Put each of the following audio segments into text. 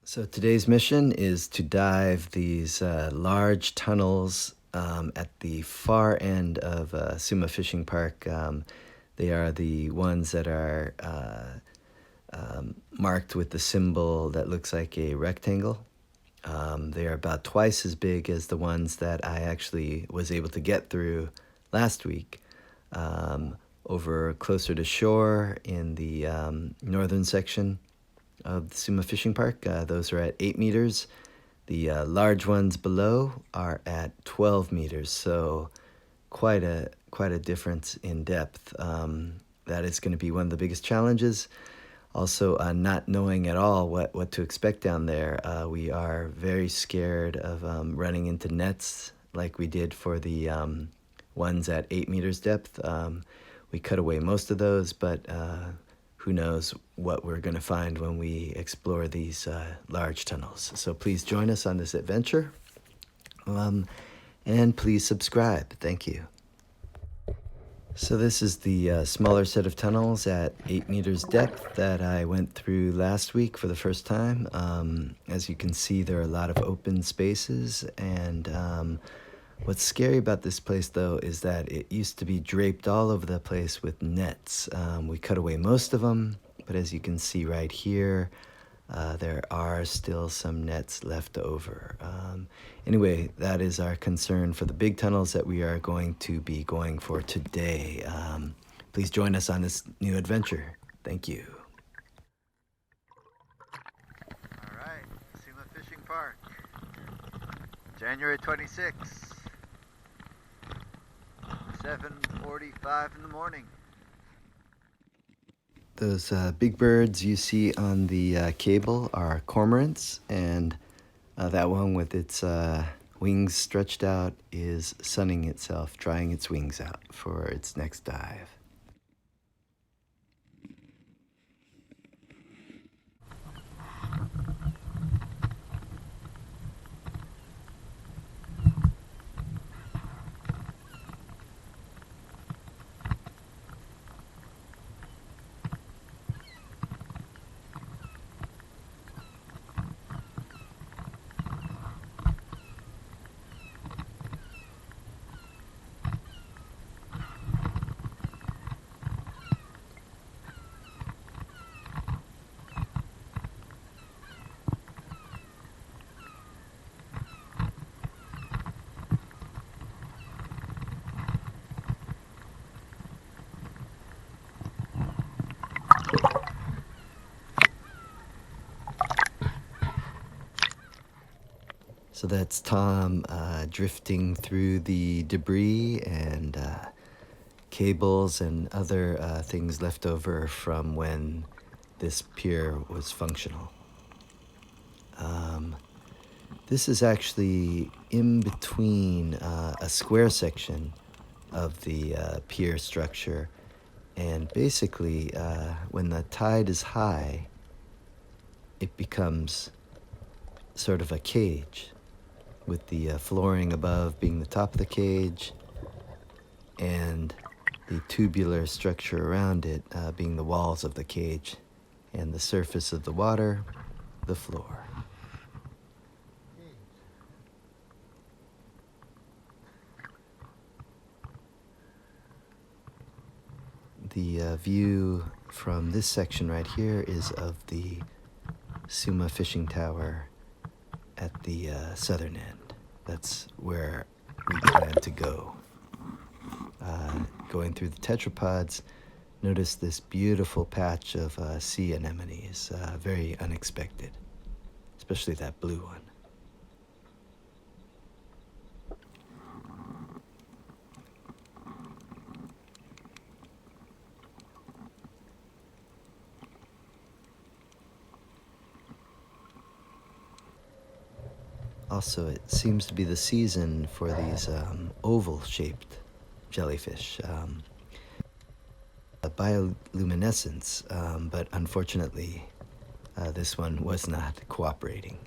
So today's mission is to dive these large tunnels at the far end of Suma Fishing Park. They are the ones that are marked with the symbol that looks like a rectangle. They are about twice as big as the ones that I actually was able to get through last week. Over closer to shore in the northern section of the Suma Fishing Park. Those are at 8 meters. The large ones below are at 12 meters, so quite a difference in depth. That is going to be one of the biggest challenges. Also, not knowing at all what to expect down there. We are very scared of running into nets like we did for the ones at 8 meters depth. We cut away most of those, but who knows what we're going to find when we explore these large tunnels. So please join us on this adventure, and please subscribe. Thank you. So this is the smaller set of tunnels at 8 meters depth that I went through last week for the first time. As you can see, there are a lot of open spaces, and what's scary about this place, though, is that it used to be draped all over the place with nets. We cut away most of them, but as you can see right here, there are still some nets left over. Anyway, that is our concern for the big tunnels that we are going to be going for today. Please join us on this new adventure. Thank you. All right, Suma Fishing Park, January 26th. 7:45 in the morning. Those big birds you see on the cable are cormorants, and that one with its wings stretched out is sunning itself, drying its wings out for its next dive. So that's Tom drifting through the debris and cables and other things left over from when this pier was functional. This is actually in between a square section of the pier structure, and basically when the tide is high, it becomes sort of a cage, with the flooring above being the top of the cage and the tubular structure around it being the walls of the cage, and the surface of the water, the floor. The view from this section right here is of the Suma Fishing Tower at the southern end. That's where we plan to go. Going through the tetrapods, notice this beautiful patch of sea anemones, very unexpected, especially that blue one. Also, it seems to be the season for these oval-shaped jellyfish. Bioluminescence, but unfortunately, this one was not cooperating.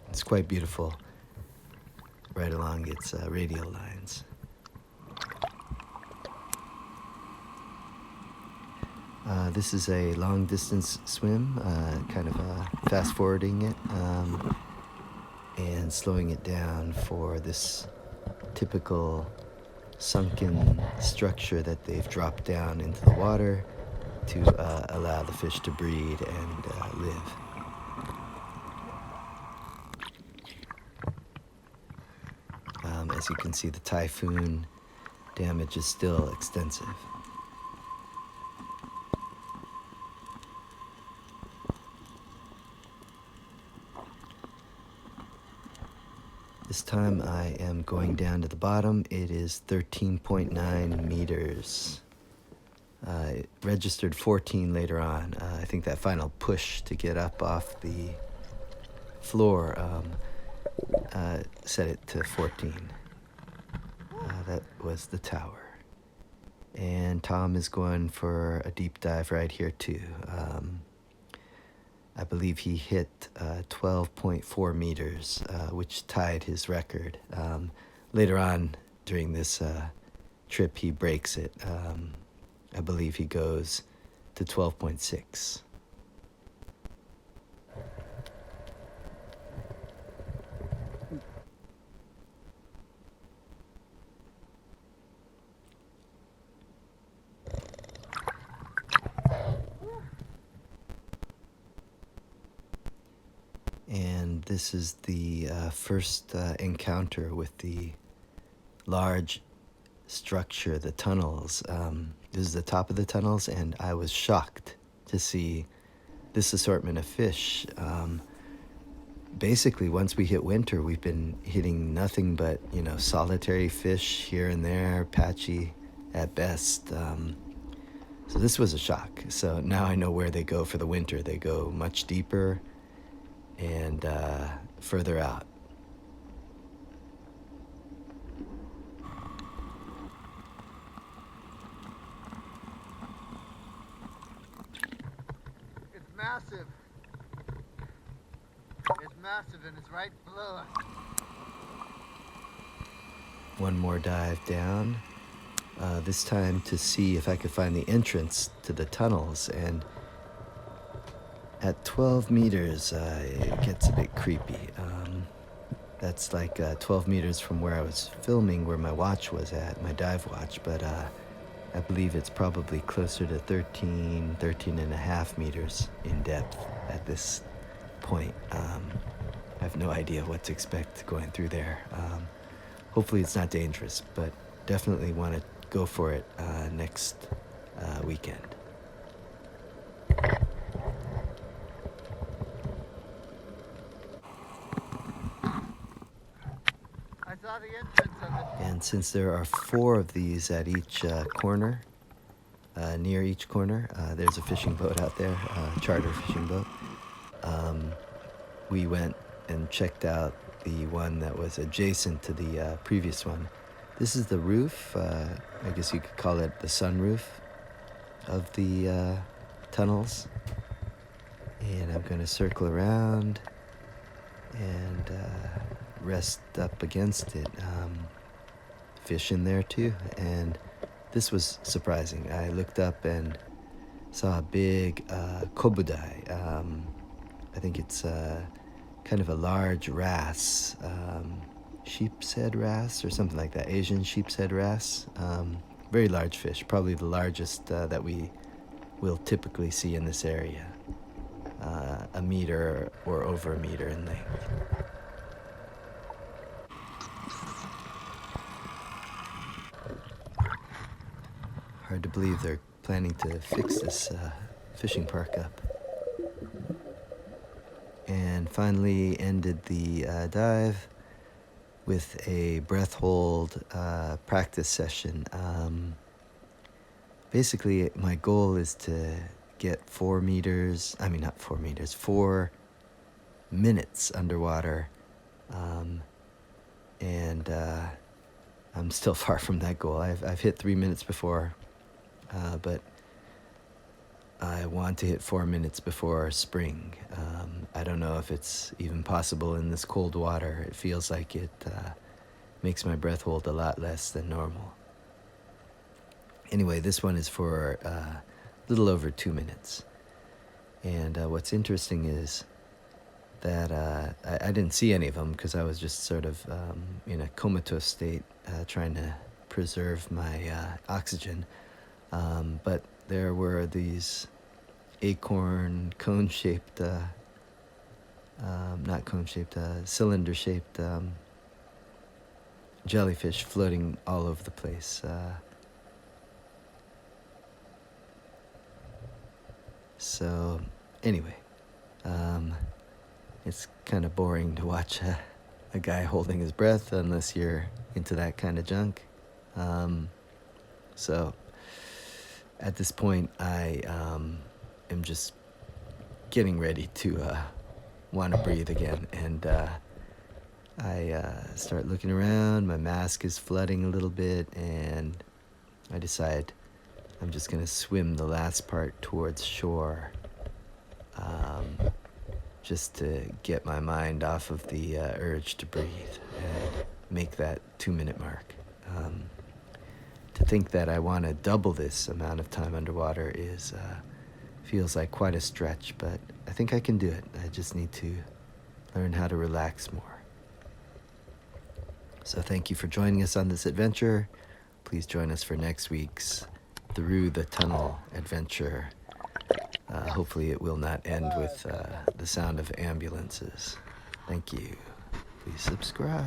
It's quite beautiful right along its radial lines. This is a long distance swim, kind of fast forwarding it and slowing it down for this typical sunken structure that they've dropped down into the water to allow the fish to breed and live. As you can see, the typhoon damage is still extensive. This time I am going down to the bottom. It is 13.9 meters. It registered 14 later on. I think that final push to get up off the floor set it to 14. That was the tower. And Tom is going for a deep dive right here too. I believe he hit 12.4 meters, which tied his record. Later on during this trip, he breaks it. I believe he goes to 12.6. And this is the first encounter with the large structure, the tunnels. This is the top of the tunnels, and I was shocked to see this assortment of fish. Basically, once we hit winter, we've been hitting nothing but, solitary fish here and there, patchy at best. So this was a shock. So now I know where they go for the winter. They go much deeper and further out. It's massive. It's massive and it's right below us. One more dive down, this time to see if I could find the entrance to the tunnels. And at 12 meters, it gets a bit creepy. That's like 12 meters from where I was filming, where my watch was at, my dive watch. But I believe it's probably closer to 13 and a half meters in depth at this point. I have no idea what to expect going through there. Hopefully it's not dangerous, but definitely want to go for it next weekend. I saw the entrance of it. And since there are 4 of these at each corner, near each corner, there's a fishing boat out there, charter fishing boat. We went and checked out the one that was adjacent to the previous one. This is the roof, I guess you could call it the sunroof of the tunnels. And I'm going to circle around and rest up against it. Fish in there too. And this was surprising. I looked up and saw a big Kobe-shi. I think it's kind of a large wrasse, sheep's head wrasse or something like that, Asian sheep's head wrasse. Very large fish, probably the largest that we will typically see in this area. A meter or over a meter in length. Hard to believe they're planning to fix this fishing park up. And finally ended the dive with a breath hold practice session. Basically, my goal is to get 4 minutes underwater. And I'm still far from that goal. I've hit 3 minutes before, but I want to hit 4 minutes before spring. I don't know if it's even possible in this cold water. It feels like it makes my breath hold a lot less than normal. Anyway, this one is for little over 2 minutes. And what's interesting is that I didn't see any of them because I was just sort of in a comatose state, trying to preserve my oxygen. But there were these acorn cone-shaped, not cone-shaped, cylinder-shaped jellyfish floating all over the place. So anyway, it's kind of boring to watch a guy holding his breath unless you're into that kind of junk. So at this point, I am just getting ready to want to breathe again. And I start looking around. My mask is flooding a little bit, and I decide I'm just going to swim the last part towards shore, just to get my mind off of the urge to breathe and make that 2-minute mark. To think that I want to double this amount of time underwater is feels like quite a stretch, but I think I can do it. I just need to learn how to relax more. So thank you for joining us on this adventure. Please join us for next week's Through the Tunnel adventure. Hopefully it will not end with the sound of ambulances. Thank you. Please subscribe.